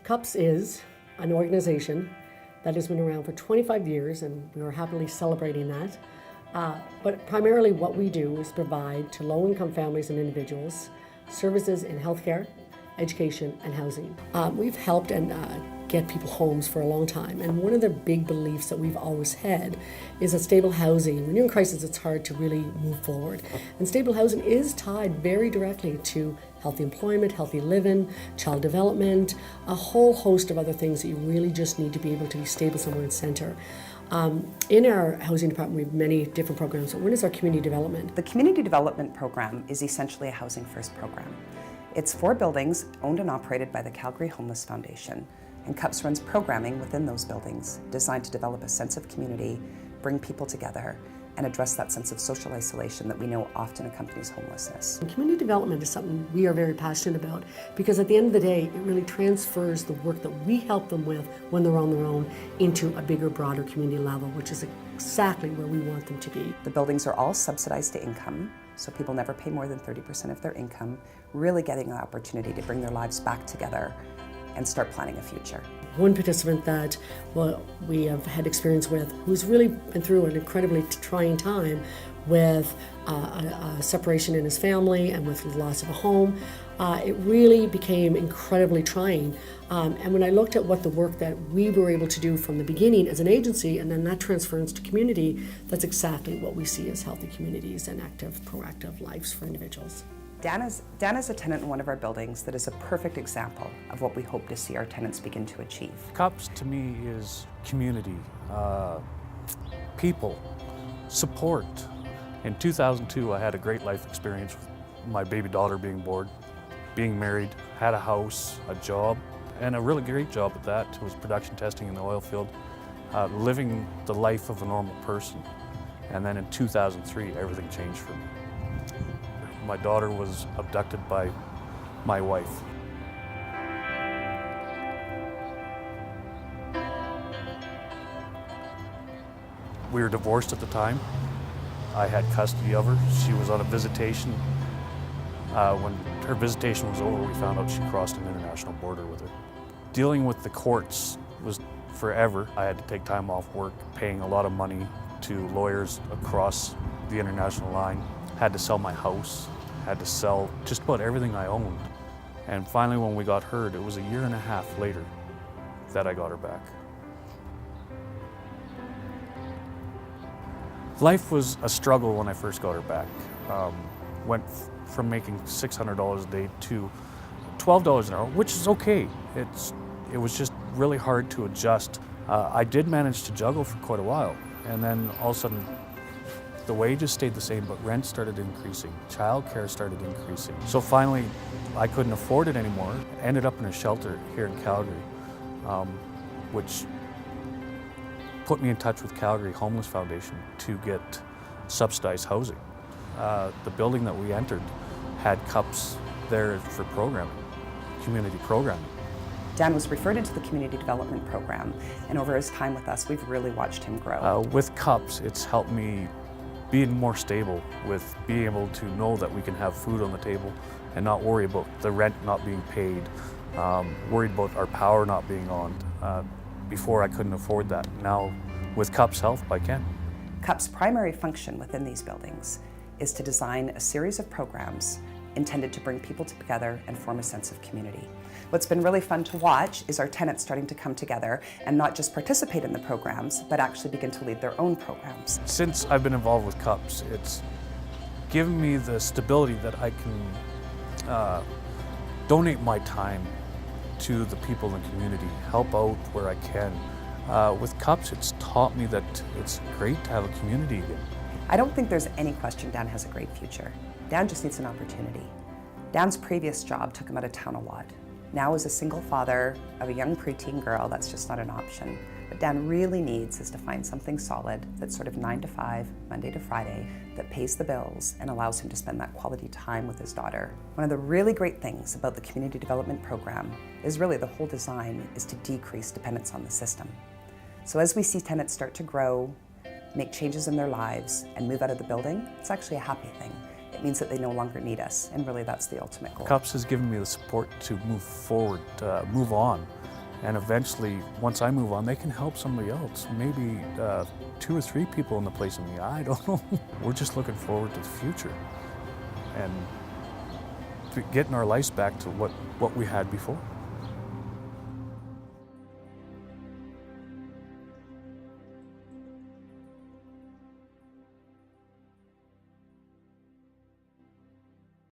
CUPS is an organization that has been around for 25 years, and we are happily celebrating that. But primarily what we do is provide to low-income families and individuals services in healthcare, education, and housing. We've helped and get people homes for a long time, and one of the big beliefs that we've always had is that stable housing, when you're in crisis, it's hard to really move forward. And stable housing is tied very directly to healthy employment, healthy living, child development, a whole host of other things that you really just need to be able to be stable somewhere in center. In our housing department, we have many different programs. One is our community development. The community development program is essentially a housing first program. It's 4 buildings owned and operated by the Calgary Homeless Foundation, and CUPS runs programming within those buildings designed to develop a sense of community, bring people together, and address that sense of social isolation that we know often accompanies homelessness. Community development is something we are very passionate about because at the end of the day, it really transfers the work that we help them with when they're on their own into a bigger, broader community level, which is exactly where we want them to be. The buildings are all subsidized to income, so people never pay more than 30% of their income, really getting an opportunity to bring their lives back together and start planning a future. One participant that we have had experience with, who's really been through an incredibly trying time with a separation in his family and with the loss of a home, it really became incredibly trying. And when I looked at what the work that we were able to do from the beginning as an agency, and then that transfers to community, that's exactly what we see as healthy communities and active, proactive lives for individuals. Dan is a tenant in one of our buildings that is a perfect example of what we hope to see our tenants begin to achieve. CUPS to me is community, people, support. In 2002, I had a great life experience with my baby daughter being born, being married, had a house, a job, and a really great job at that. It was production testing in the oil field, living the life of a normal person. And then in 2003, everything changed for me. My daughter was abducted by my wife. We were divorced at the time. I had custody of her. She was on a visitation. When her visitation was over, we found out she crossed an international border with her. Dealing with the courts was forever. I had to take time off work, paying a lot of money to lawyers across the international line. Had to sell my house, had to sell just about everything I owned. And finally, when we got heard, it was a 1.5 years later that I got her back. Life was a struggle when I first got her back. Went from making $600 a day to $12 an hour, which is okay. It was just really hard to adjust. I did manage to juggle for quite a while, and then all of a sudden, the wages stayed the same, but rent started increasing. Childcare started increasing. So finally, I couldn't afford it anymore. Ended up in a shelter here in Calgary, which put me in touch with Calgary Homeless Foundation to get subsidized housing. The building that we entered had CUPS there for programming, community programming. Dan was referred into the community development program, and over his time with us, we've really watched him grow. With CUPS, it's helped me being more stable with being able to know that we can have food on the table and not worry about the rent not being paid, worried about our power not being on. Before I couldn't afford that. Now with CUPS Help, I can. CUPS' primary function within these buildings is to design a series of programs intended to bring people together and form a sense of community. What's been really fun to watch is our tenants starting to come together and not just participate in the programs, but actually begin to lead their own programs. Since I've been involved with CUPS, it's given me the stability that I can donate my time to the people in the community, help out where I can. With CUPS, it's taught me that it's great to have a community again. I don't think there's any question Dan has a great future. Dan just needs an opportunity. Dan's previous job took him out of town a lot. Now as a single father of a young preteen girl, that's just not an option. What Dan really needs is to find something solid that's sort of 9 to 5, Monday to Friday, that pays the bills and allows him to spend that quality time with his daughter. One of the really great things about the community development program is really the whole design is to decrease dependence on the system. So as we see tenants start to grow, make changes in their lives, and move out of the building, it's actually a happy thing. It it means that they no longer need us, and really that's the ultimate goal. CUPS has given me the support to move forward, move on, and eventually, once I move on, they can help somebody else. Maybe 2 or 3 people in the place of me, I don't know. We're just looking forward to the future and getting our lives back to what we had before.